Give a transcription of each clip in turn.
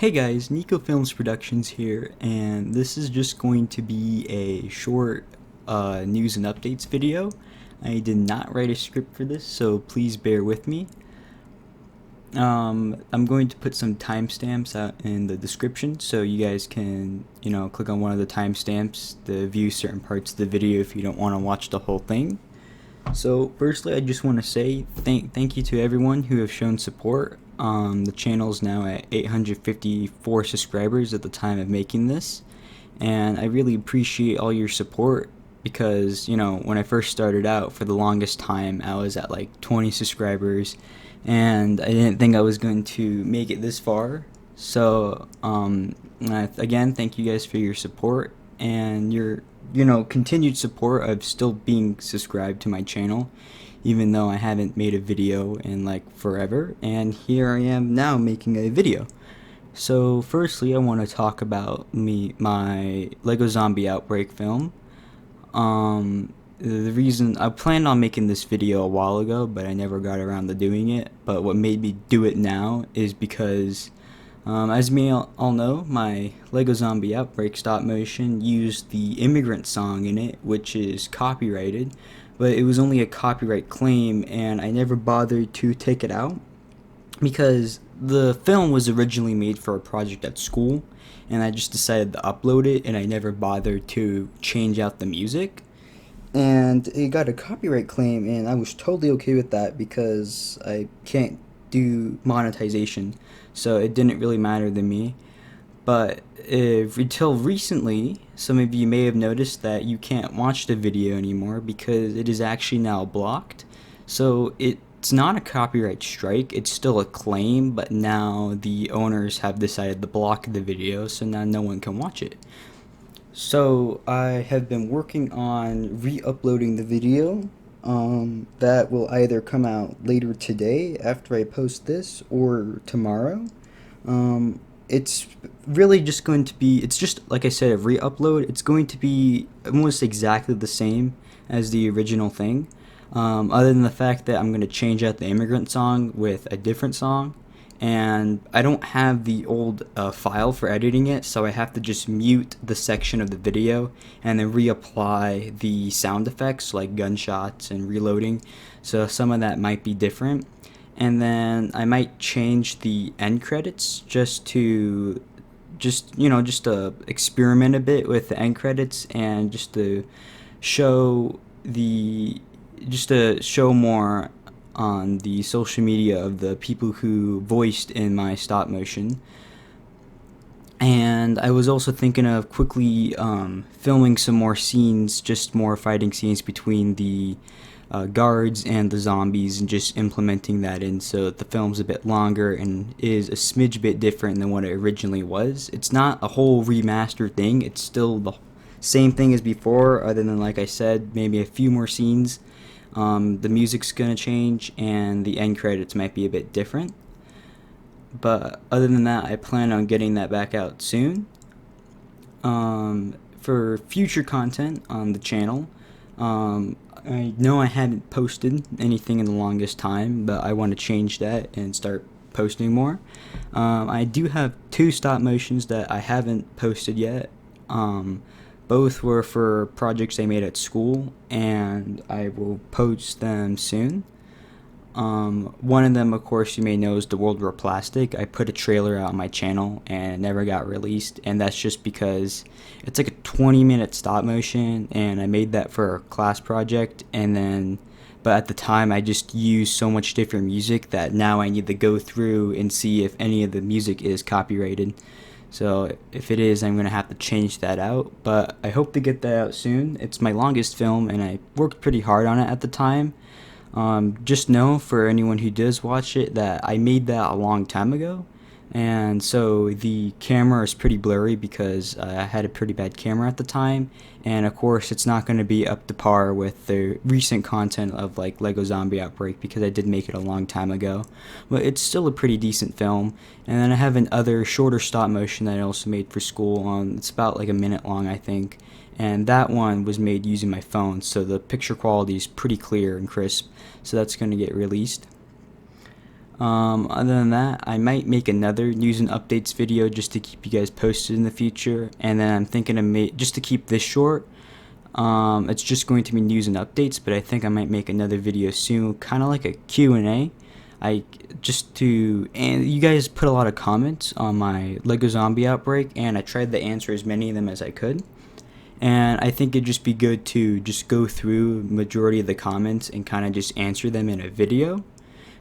Hey guys, Nico Films Productions here, and this is just going to be a short news and updates video. I did not write a script for this, so please bear with me. I'm going to put some timestamps out in the description so you guys can, click on one of the timestamps to view certain parts of the video if you don't want to watch the whole thing. So firstly, I just want to say thank you to everyone who have shown support. The channel is now at 854 subscribers at the time of making this, and I really appreciate all your support because, when I first started out, for the longest time I was at like 20 subscribers and I didn't think I was going to make it this far. So again, thank you guys for your support and your continued support of still being subscribed to my channel, even though I haven't made a video in like forever, and here I am now making a video. So firstly, I want to talk about my Lego Zombie Outbreak film. The reason I planned on making this video a while ago, but I never got around to doing it, but what made me do it now is because as you may all know, my Lego Zombie Outbreak stop motion used the Immigrant song in it, which is copyrighted, but it was only a copyright claim and I never bothered to take it out because the film was originally made for a project at school and I just decided to upload it and I never bothered to change out the music. And it got a copyright claim and I was totally okay with that because I can't do monetization, so it didn't really matter to me. But until recently, some of you may have noticed that you can't watch the video anymore because it is actually now blocked. So it's not a copyright strike, it's still a claim, but now the owners have decided to block the video, so now no one can watch it. So I have been working on re-uploading the video. That will either come out later today after I post this or tomorrow. It's really just going to be, it's just like I said, a re-upload. It's going to be almost exactly the same as the original thing, other than the fact that I'm going to change out the Immigrant song with a different song. And I don't have the old file for editing it, so I have to just mute the section of the video and then reapply the sound effects like gunshots and reloading, so some of that might be different. And then I might change the end credits just to experiment a bit with the end credits and just to show more on the social media of the people who voiced in my stop motion. And I was also thinking of quickly filming some more scenes, just more fighting scenes between the guards and the zombies, and just implementing that in so that the film's a bit longer and is a smidge bit different than what it originally was. It's not a whole remastered thing, it's still the same thing as before, other than, like I said, maybe a few more scenes. The music's gonna change and the end credits might be a bit different, but other than that, I plan on getting that back out soon. For future content on the channel, I know I haven't posted anything in the longest time, but I want to change that and start posting more. I do have 2 stop motions that I haven't posted yet. Both were for projects I made at school, and I will post them soon. One of them, of course, you may know, is The World War Plastic. I put a trailer out on my channel and it never got released, and that's just because it's like a 20-minute stop motion and I made that for a class project, but at the time I just used so much different music that now I need to go through and see if any of the music is copyrighted. So if it is, I'm going to have to change that out, but I hope to get that out soon. It's my longest film and I worked pretty hard on it at the time. Just know, for anyone who does watch it, that I made that a long time ago, and so the camera is pretty blurry because I had a pretty bad camera at the time, and of course it's not going to be up to par with the recent content of like Lego Zombie Outbreak because I did make it a long time ago, but it's still a pretty decent film. And then I have another shorter stop motion that I also made for school. It's about like a minute long, I think, and that one was made using my phone, so the picture quality is pretty clear and crisp, so that's going to get released. Other than that, I might make another news and updates video just to keep you guys posted in the future. And then I'm thinking of just to keep this short. It's just going to be news and updates, but I think I might make another video soon, kind of like a Q&A. And you guys put a lot of comments on my Lego Zombie Outbreak, and I tried to answer as many of them as I could. And I think it'd just be good to just go through majority of the comments and kind of just answer them in a video,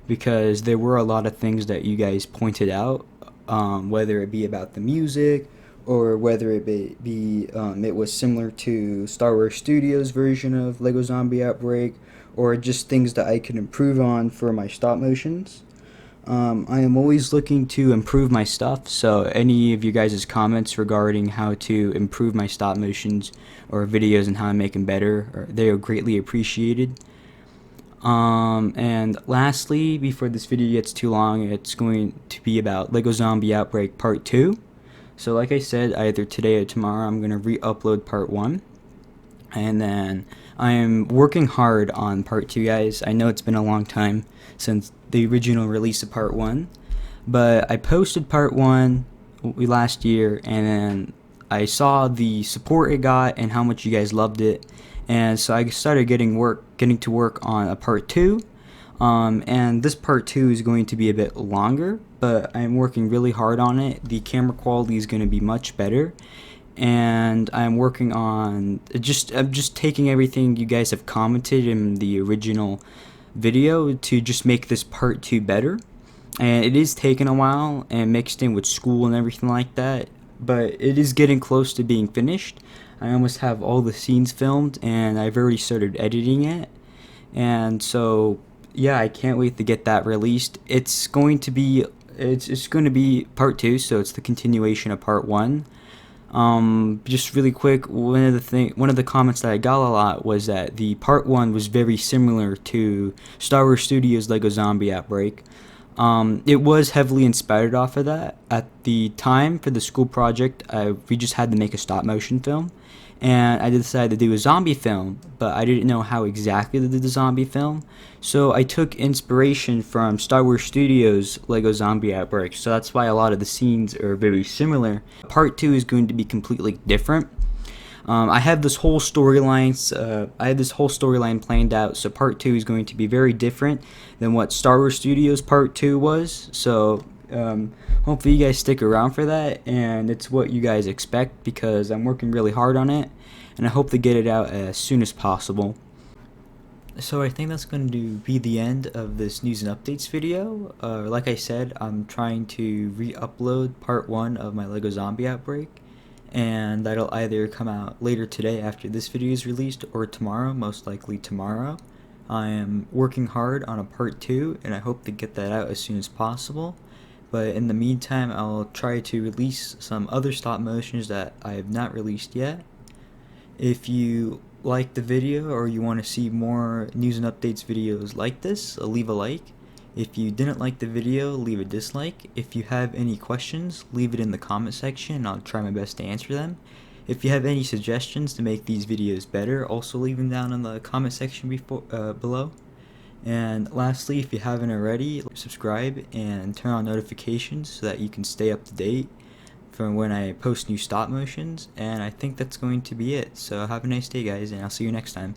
because there were a lot of things that you guys pointed out, whether it be about the music or whether it was similar to Star Wars Studios' version of Lego Zombie Outbreak, or just things that I could improve on for my stop motions. I am always looking to improve my stuff, so any of you guys' comments regarding how to improve my stop motions or videos and how I make them better, they are greatly appreciated. And lastly, before this video gets too long, it's going to be about Lego Zombie Outbreak Part 2. So like I said, either today or tomorrow I'm going to re-upload Part 1. And then I am working hard on Part 2, guys. I know it's been a long time since the original release of Part 1. But I posted Part 1 last year, and then I saw the support it got and how much you guys loved it. And so I started getting to work on a Part 2. And this Part 2 is going to be a bit longer, but I'm working really hard on it. The camera quality is going to be much better, and I'm working on I'm just taking everything you guys have commented in the original video to just make this Part 2 better. And it is taking a while, and mixed in with school and everything like that, but it is getting close to being finished. I almost have all the scenes filmed, and I've already started editing it. And so yeah, I can't wait to get that released. It's going to be Part 2, so it's the continuation of Part 1. Just really quick, one of the comments that I got a lot was that the Part 1 was very similar to Star Wars Studios' Lego Zombie Outbreak. It was heavily inspired off of that. At the time for the school project, we just had to make a stop motion film, and I decided to do a zombie film, but I didn't know how exactly to do the zombie film. So I took inspiration from Star Wars Studios' Lego Zombie Outbreak, so that's why a lot of the scenes are very similar. Part 2 is going to be completely different. I have this whole storyline planned out, so Part 2 is going to be very different than what Star Wars Studios Part 2 was. So hopefully you guys stick around for that, and it's what you guys expect, because I'm working really hard on it, and I hope to get it out as soon as possible. So I think that's going to be the end of this news and updates video. Like I said, I'm trying to re-upload Part 1 of my Lego Zombie Outbreak, and that'll either come out later today after this video is released, or tomorrow, most likely tomorrow. I am working hard on a Part 2, and I hope to get that out as soon as possible. But in the meantime, I'll try to release some other stop motions that I have not released yet. If you like the video, or you want to see more news and updates videos like this, leave a like. If you didn't like the video, leave a dislike. If you have any questions, leave it in the comment section, and I'll try my best to answer them. If you have any suggestions to make these videos better, also leave them down in the comment section below. And lastly, if you haven't already, subscribe and turn on notifications so that you can stay up to date from when I post new stop motions. And I think that's going to be it. So have a nice day, guys, and I'll see you next time.